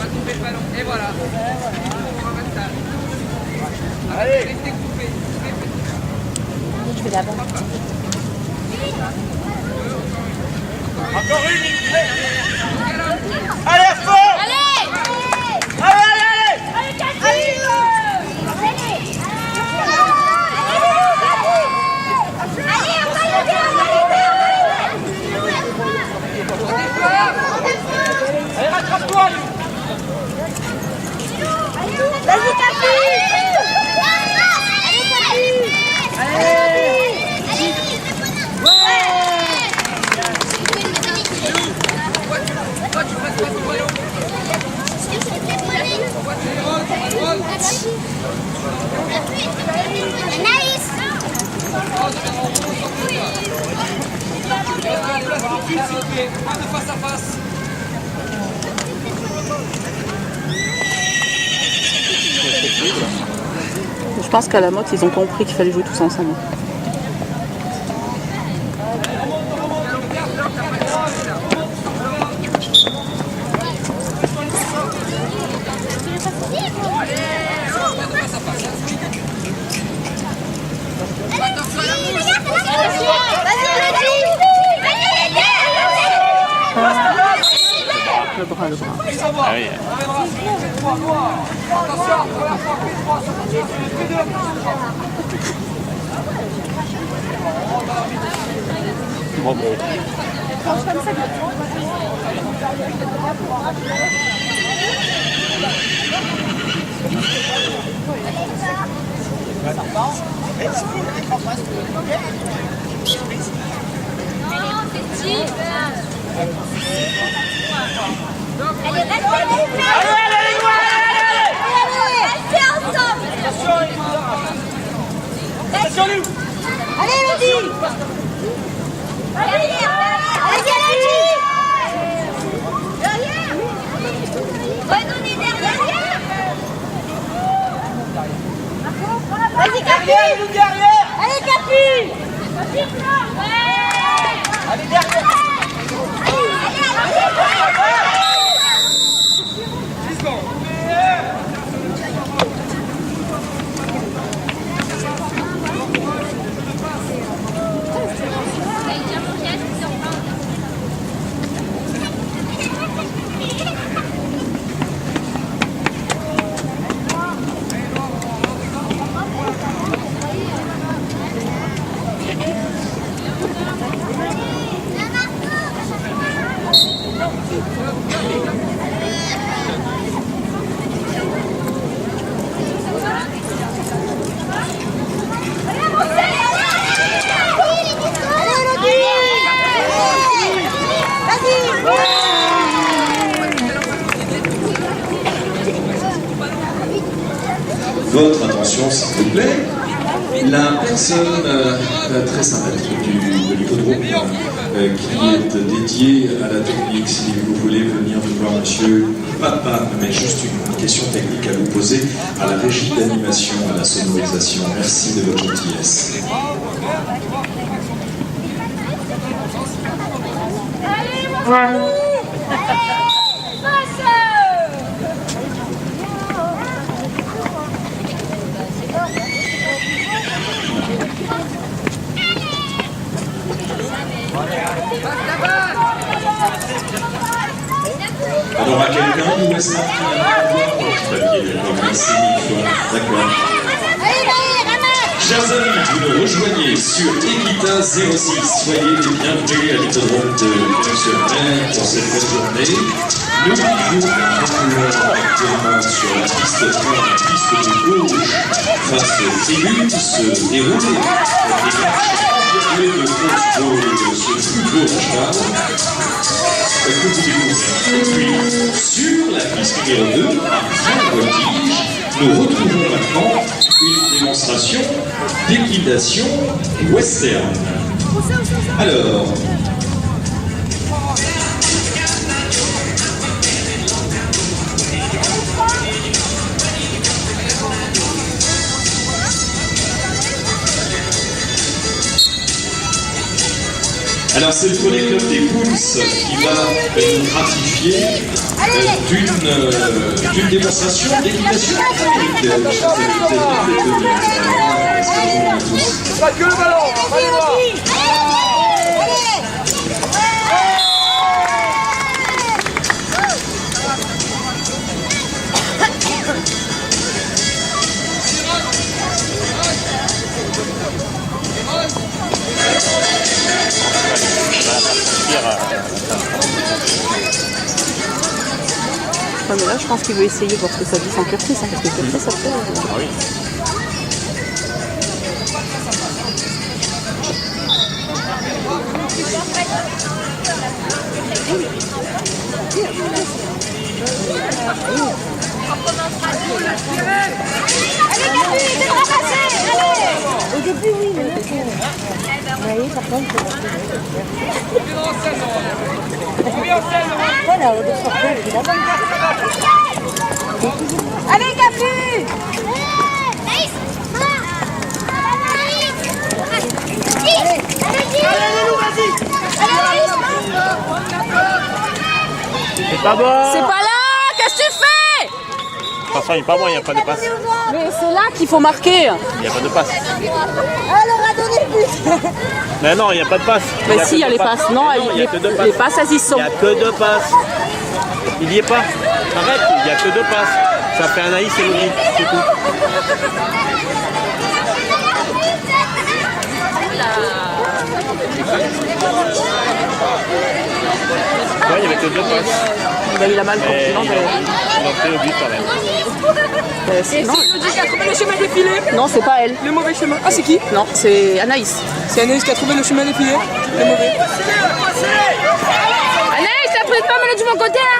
tomber le ballon. Et voilà. Allez. Je fais d'abord. Encore une. Allez, à fond. Allez. Allez, rattrape-toi. Vas-y, Capi. Toi, tu passes pas ton ballon. Nice. Pas de face à face. Je pense qu'à la motte, ils ont compris qu'il fallait jouer tous ensemble. Le bras. Ah oui. Bravo. Allez, restez ensemble. Allez, Lodi. Allez, Lodi. Derrière. Redonnez derrière. Vas-y, Capi. Allez, Capi. Allez, derrière. Votre attention, s'il vous plaît. La personne très sympathique de l'hippodrome qui est dédiée à la technique, si vous voulez venir nous voir, monsieur, pas, mais juste une question technique à vous poser à la régie d'animation, à la sonorisation. Merci de votre gentillesse. Alors à quelqu'un nous reste merci mille fois. D'accord. Chers amis, vous nous rejoignez sur Equita 06. Soyez les bienvenus à l'hippodrome de Semaine dans cette belle journée. Nous vivons actuellement sur la piste 3, la piste de gauche, face aux tribunes, se déroule des matchs environnés de football, de ce football à cheval. Que vous découvrez. Et puis, sur la piste numéro 2, à Saint-Voltige, nous retrouvons maintenant une démonstration d'équitation western. Alors, c'est le Pony Club des Pouls qui va nous gratifier d'une démonstration d'équitation. Pas que le ballon, allez voir. Ouais, mais là, je pense qu'il veut essayer voir ce que ça dit sans curtis, hein, parce que curtis, ça fait. Ah oui. Allez, Capu, tu devras passer. Allez. Au début, oui, mais oui, par contre, voilà, on doit sortir, évidemment. Allez, Capu. C'est pas bon. C'est pas là. Qu'est-ce que tu fais? De toute façon, il n'est pas bon, il n'y a pas de passe. Mais c'est là qu'il faut marquer. Il n'y a pas de passe. Elle aura donné le but. Mais non, il n'y a pas de passe. Mais si, il y a les passes. Non, il n'y a que deux passes. les passes, elles y sont. Il n'y a que deux passes. Il n'y est pas. Arrête, il n'y a que deux passes. Ça fait Anaïs et Louis, c'est tout. Ouais, il n'y avait que deux passes. Ben, il a mal compris. Et Non, ils ont fait au but quand même. non. Elodie qui a trouvé le chemin défilé. Non, c'est pas elle. Le mauvais chemin. Ah, c'est qui? Non, c'est Anaïs. C'est Anaïs qui a trouvé le chemin défilé. Le mauvais. Anaïs, ça pris pas mal de mon côté, là.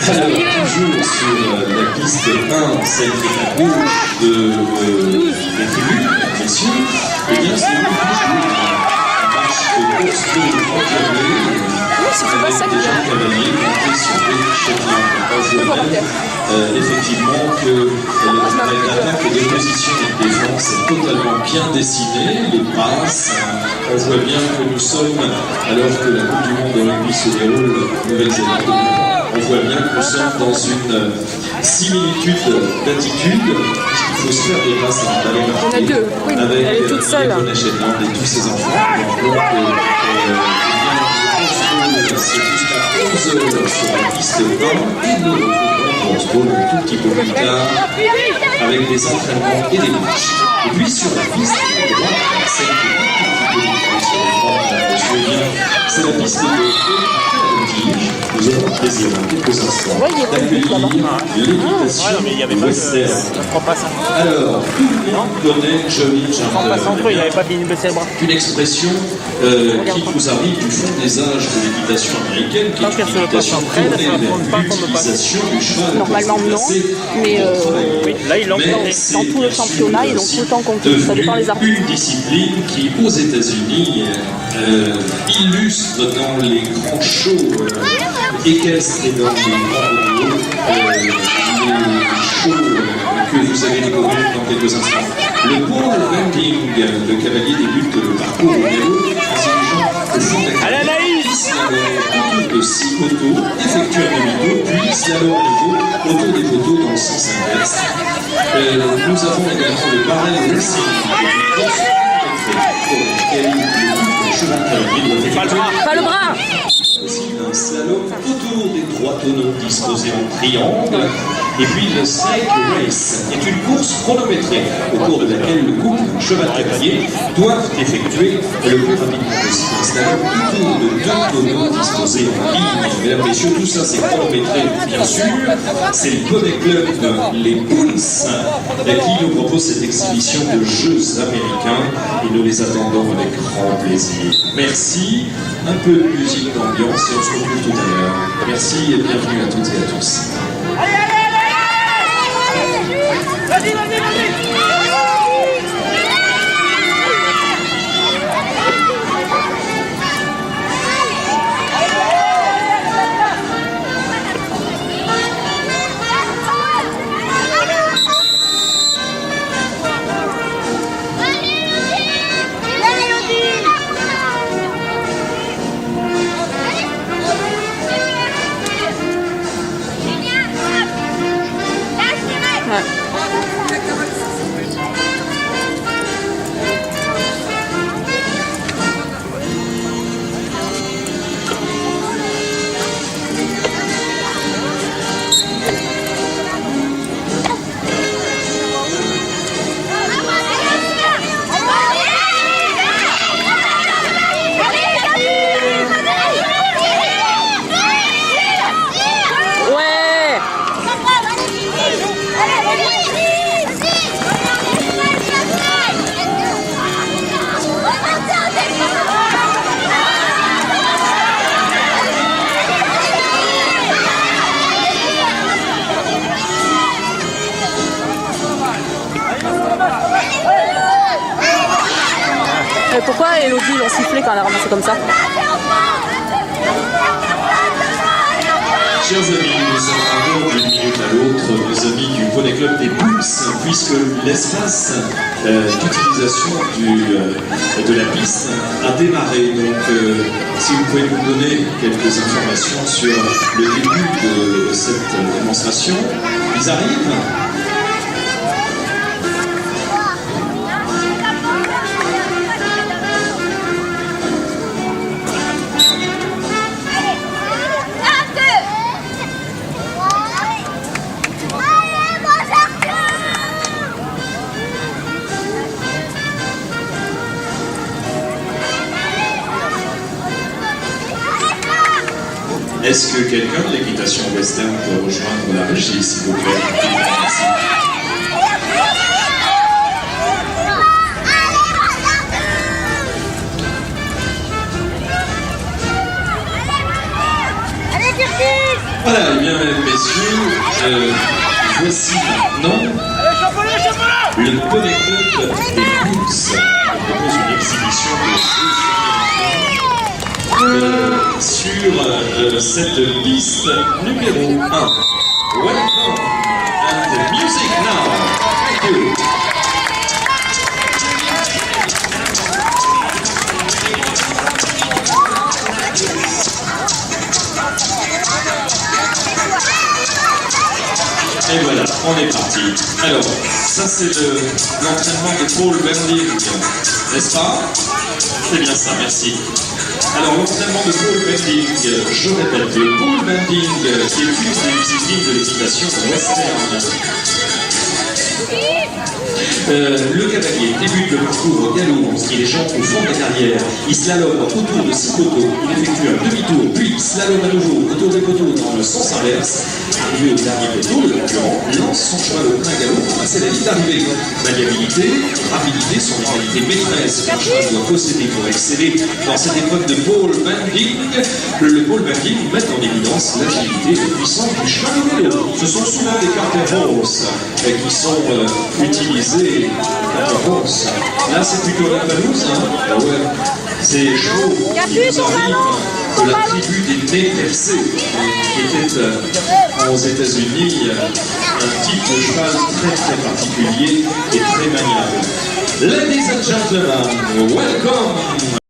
Alors, toujours sur la piste 1, celle qui est à gauche des tribunes, bien sûr, et bien c'est une match de course de confirmée avec des gens cavaliers montés sur des châtillons. Effectivement que l'attaque de position et de défense est totalement bien dessinée, les passes, on voit bien que nous sommes, alors que la Coupe du Monde de rugby se déroule en Nouvelle-Zélande, on voit bien que nous sommes dans une similitude d'attitude, puisqu'il faut se faire des passes à aller marquer. On a deux, oui, avec elle est toute seule. Yvonne Chetland et tous ses enfants. Donc, c'est jusqu'à 11 heures sur la piste 1 et nous retrouvons on se pose un tout petit peu plus tard avec des entraînements et des matchs. Et puis sur la piste droite, celle qui est un tout petit peu différente sur les droites, c'est la piste de tige. Nous aurons le plaisir dans quelques instants d'accueillir l'équitation de Western. Alors, tout le monde connaît Johnny Jumper. Il n'avait pas fini de baisser le bras. Une expression qui nous arrive du fond des âges de l'équitation américaine, qui est une équitation tournée vers l'utilisation du cheval. Normalement non, mais Là, ils l'ont compté. dans tout le championnat, ils l'ont tout le temps compté. Ça dépend des articles. Une discipline qui, aux États-Unis, illustre dans les grands shows équestres et dans les grands les shows que vous allez découvrir dans quelques instants. Le pole riding, le cavalier débute le parcours au vélo, exigeant au fond de la cavalier, autour de 6 poteaux, effectue un demi-tour, puis slalom à nouveau autour des poteaux dans le sens inverse. Nous avons également le barrel racing, une course pour laquelle le cheval cavalier doit effectuer Pas le bras. aussi un slalom autour des 3 tonneaux disposés en triangle. Et puis le Snake Race est une course chronométrée au cours de laquelle le couple cheval cavalier doit effectuer le plus rapidement possible un slalom autour de 2 tonneaux disposés en ligne. Mesdames, messieurs, tout ça c'est chronométré bien sûr. C'est le Poney Club, les Bulls, qui nous propose cette exhibition de jeux américains et nous les attendons avec grand plaisir. Merci, un peu de musique d'ambiance et on se retrouve tout à l'heure. Merci et bienvenue à toutes et à tous. Vas-y, vas-y, vas-y. a sifflé quand elle a ramassé comme ça. Chers amis, nous sommes encore d'une minute à l'autre, nos amis du Poney Club des Pulses, puisque l'espace d'utilisation de la piste a démarré. Donc, si vous pouvez nous donner quelques informations sur le début de cette démonstration, ils arrivent. Est-ce que quelqu'un de l'équitation western peut rejoindre la régie, s'il vous plaît? Merci. Voilà, et bien, mesdames, messieurs, voici maintenant le Poney Club des Pulses. On propose une exhibition sur cette piste numéro 1. Welcome and the music now. Thank you. Et voilà, on est parti. Alors, ça c'est l'entraînement de pole bending, n'est-ce pas? C'est bien ça, merci. Alors, l'entraînement de pole bending, je répète, le pole bending qui est une des disciplines de l'équitation western. Le cavalier débute le parcours au galop, ce qui est les jambes au fond de la carrière. Il slalome autour de 6 poteaux, il effectue un demi-tour, puis slalome à nouveau autour des poteaux dans le sens inverse. Arrivé au dernier poteau, le concurrent lance son cheval au plein galop pour passer la ligne d'arrivée. Maniabilité, rapidité sont les qualités maîtresses qu'un cheval doit posséder pour exceller dans cette épreuve de pole bending. Le pole bending met en évidence l'agilité et la puissance du cheval au vélo. Ce sont souvent des quarter horse qui sont utilisés. Là, c'est plutôt la pelouse, hein. Ah ouais. C'est chaud. Il nous arrive de la tribu des nez percés, qui était aux États-Unis un type de cheval très très particulier et très maniable. Ladies and gentlemen, welcome.